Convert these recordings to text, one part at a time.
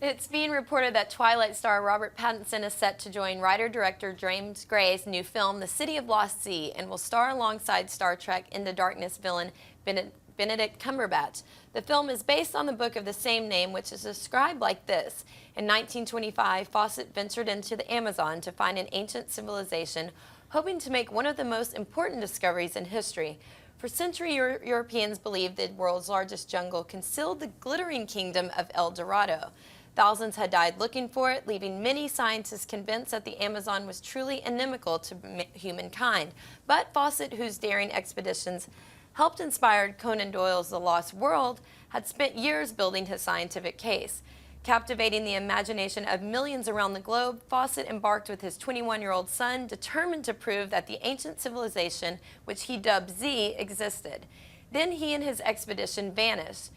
It's being reported that Twilight star Robert Pattinson is set to join writer-director James Gray's new film, The City of Lost Sea, and will star alongside Star Trek Into Darkness villain Benedict Cumberbatch. The film is based on the book of the same name, which is described like this. In 1925, Fawcett ventured into the Amazon to find an ancient civilization, hoping to make one of the most important discoveries in history. For centuries, Europeans believed the world's largest jungle concealed the glittering kingdom of El Dorado. Thousands had died looking for it, leaving many scientists convinced that the Amazon was truly inimical to humankind. But Fawcett, whose daring expeditions helped inspire Conan Doyle's The Lost World, had spent years building his scientific case. Captivating the imagination of millions around the globe, Fawcett embarked with his 21-year-old son, determined to prove that the ancient civilization, which he dubbed Z, existed. Then he and his expedition vanished.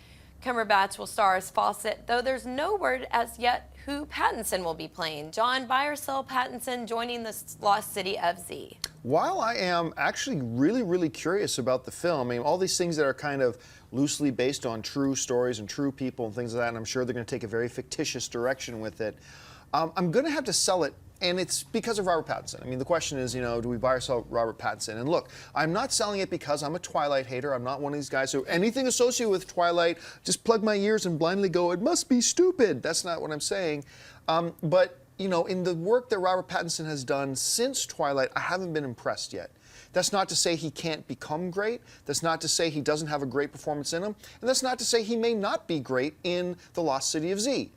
Cumberbatch will star as Fawcett, though there's no word as yet who Pattinson will be playing. John, buy or sell Pattinson joining the lost city of Z? While I am actually really curious about the film, I mean, all these things that are kind of loosely based on true stories and true people and things like that, and I'm sure they're going to take a very fictitious direction with it, I'm going to have to sell it. And it's because of Robert Pattinson. I mean, the question is, you know, do we buy or sell Robert Pattinson? And look, I'm not selling it because I'm a Twilight hater. I'm not one of these guys who anything associated with Twilight, just plug my ears and blindly go, it must be stupid. That's not what I'm saying. But, you know, in the work that Robert Pattinson has done since Twilight, I haven't been impressed yet. That's not to say he can't become great. That's not to say he doesn't have a great performance in him. And that's not to say he may not be great in The Lost City of Z.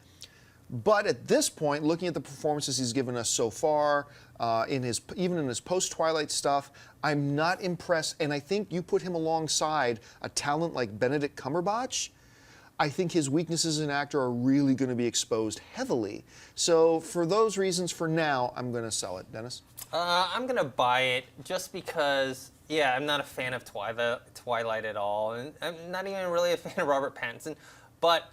But at this point, looking at the performances he's given us so far, even in his post-Twilight stuff, I'm not impressed. And I think you put him alongside a talent like Benedict Cumberbatch, I think his weaknesses as an actor are really going to be exposed heavily. So for those reasons, for now, I'm going to sell it. Dennis? I'm going to buy it just because, yeah, I'm not a fan of Twilight at all. And I'm not even really a fan of Robert Pattinson. But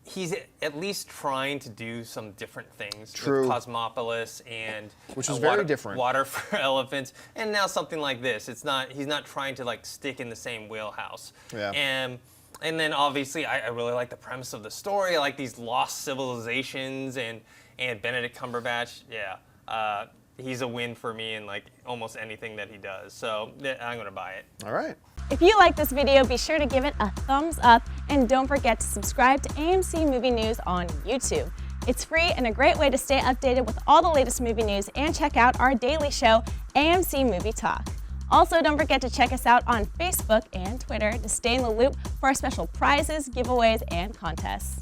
he's at least trying to do some different things. True. With Cosmopolis and which is very different. Water for Elephants, and now something like this. He's not trying to like stick in the same wheelhouse. Yeah. And then obviously I really like the premise of the story. I like these lost civilizations and Benedict Cumberbatch. Yeah. He's a win for me in like almost anything that he does. So I'm gonna buy it. All right. If you like this video, be sure to give it a thumbs up and don't forget to subscribe to AMC Movie News on YouTube. It's free and a great way to stay updated with all the latest movie news and check out our daily show, AMC Movie Talk. Also, don't forget to check us out on Facebook and Twitter to stay in the loop for our special prizes, giveaways, and contests.